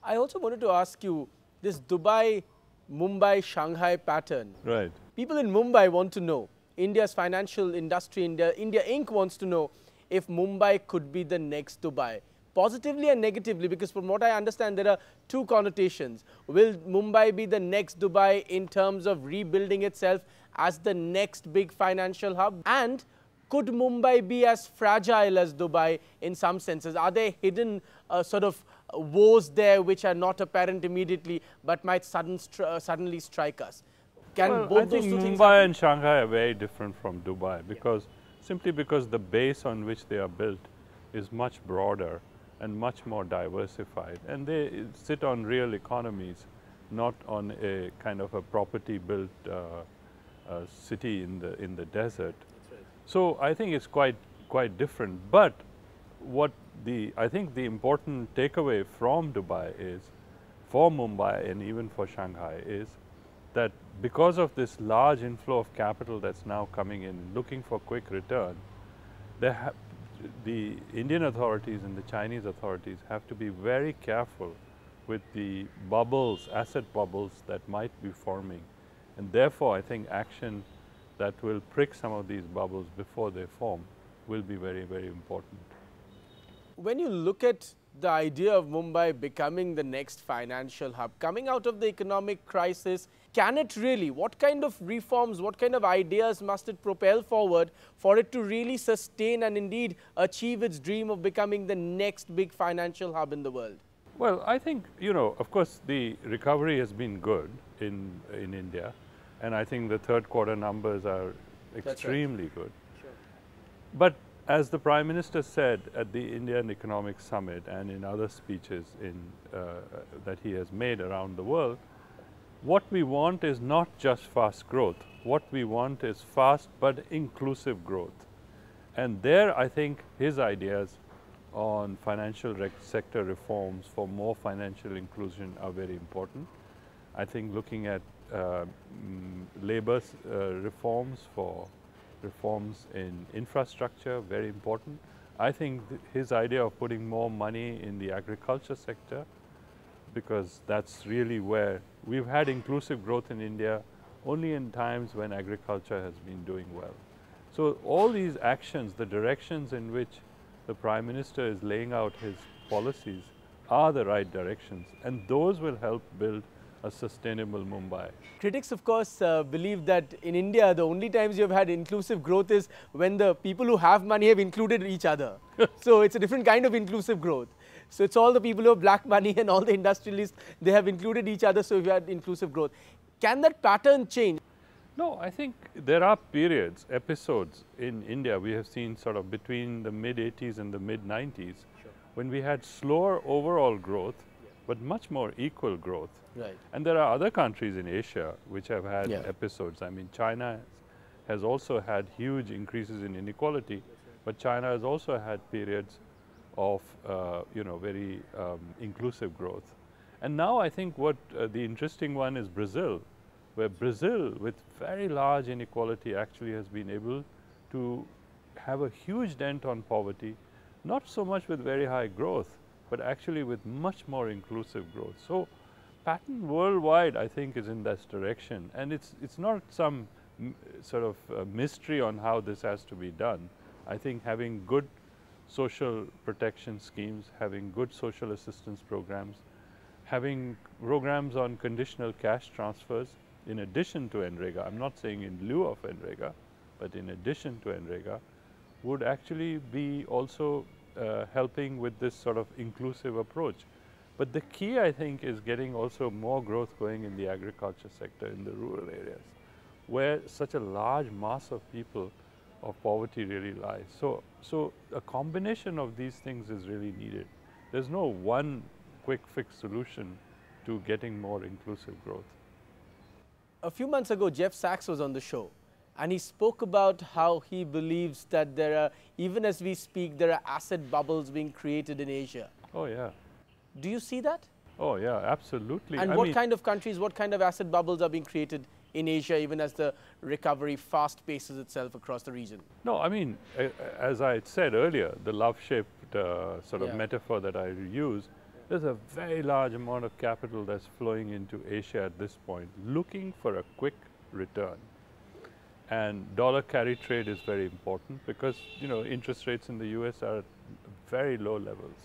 I also wanted to ask you, this Dubai, Mumbai, Shanghai pattern. Right. People in Mumbai want to know, India's financial industry, India Inc. wants to know if Mumbai could be the next Dubai. Positively and negatively, because from what I understand, there are two connotations. Will Mumbai be the next Dubai in terms of rebuilding itself as the next big financial hub? And could Mumbai be as fragile as Dubai in some senses? Are there hidden sort of woes there which are not apparent immediately but might suddenly strike us? Can Well, both I think those two things Mumbai happen? and Shanghai are very different from Dubai because simply because the base on which they are built is much broader and much more diversified, and they sit on real economies, not on a kind of a property-built city in the desert. So I think it's quite different. But what I think the important takeaway from Dubai is, for Mumbai and even for Shanghai, is that because of this large inflow of capital that's now coming in, looking for quick return, the Indian authorities and the Chinese authorities have to be very careful with the bubbles, asset bubbles that might be forming. And therefore, I think action that will prick some of these bubbles before they form will be very, very important. When you look at the idea of Mumbai becoming the next financial hub, coming out of the economic crisis, can it really, what kind of reforms, what kind of ideas must it propel forward for it to really sustain and indeed achieve its dream of becoming the next big financial hub in the world? Well, I think, of course, the recovery has been good in India, and I think the third quarter numbers are extremely good. Sure. But as the Prime Minister said at the Indian Economic Summit and in other speeches that he has made around the world, what we want is not just fast growth. What we want is fast but inclusive growth. And there, I think his ideas on financial sector reforms for more financial inclusion are very important. I think looking at labor reforms for reforms in infrastructure, very important. I think his idea of putting more money in the agriculture sector, because that's really where we've had inclusive growth in India only in times when agriculture has been doing well. So all these actions, the directions in which the Prime Minister is laying out his policies are the right directions, and those will help build a sustainable Mumbai. Critics, of course, believe that in India, the only times you've had inclusive growth is when the people who have money have included each other. So it's a different kind of inclusive growth. So it's all the people who have black money and all the industrialists, they have included each other, so we've had inclusive growth. Can that pattern change? No, I think there are periods, episodes in India we have seen sort of between the mid-80s and the mid-90s when we had slower overall growth, but much more equal growth. Right. And there are other countries in Asia which have had episodes. I mean, China has also had huge increases in inequality, but China has also had periods of, very inclusive growth. And now I think what the interesting one is Brazil, where Brazil, with very large inequality, actually has been able to have a huge dent on poverty, not so much with very high growth, but actually with much more inclusive growth. So pattern worldwide, I think, is in this direction. And it's not some sort of mystery on how this has to be done. I think having good social protection schemes, having good social assistance programs, having programs on conditional cash transfers in addition to NREGA, I'm not saying in lieu of NREGA, but in addition to NREGA, would actually be also helping with this sort of inclusive approach. But the key, I think, is getting also more growth going in the agriculture sector in the rural areas, where such a large mass of people of poverty really lies. So a combination of these things is really needed. There's no one quick fix solution to getting more inclusive growth. A few months ago, Jeff Sachs was on the show, and he spoke about how he believes that there are, even as we speak, there are asset bubbles being created in Asia. Oh, yeah. Do you see that? Oh, yeah, absolutely. And what kind of countries, what kind of asset bubbles are being created in Asia, even as the recovery fast paces itself across the region? No, I mean, as I said earlier, the love-shaped sort of metaphor that I used There's a very large amount of capital that's flowing into Asia at this point, looking for a quick return. And dollar carry trade is very important because, you know, interest rates in the US are at very low levels.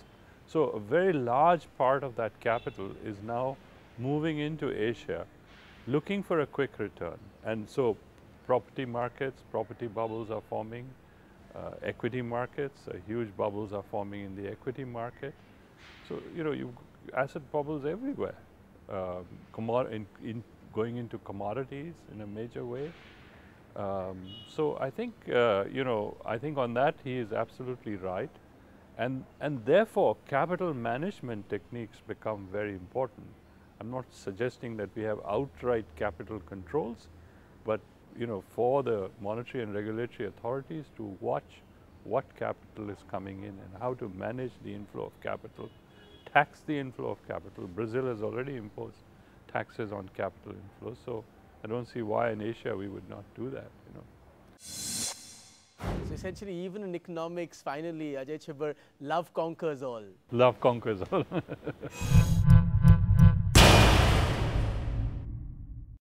So a very large part of that capital is now moving into Asia, looking for a quick return. And so property markets, property bubbles are forming, equity markets, huge bubbles are forming in the equity market. So, you know, you asset bubbles everywhere, going into commodities in a major way. So I think, you know, I think on that he is absolutely right. And therefore, capital management techniques become very important. I'm not suggesting that we have outright capital controls, but, you know, for the monetary and regulatory authorities to watch what capital is coming in and how to manage the inflow of capital, tax the inflow of capital. Brazil has already imposed taxes on capital inflow, so I don't see why in Asia we would not do that, you know. So essentially, even in economics, finally, Ajay Chhibber, love conquers all. Love conquers all.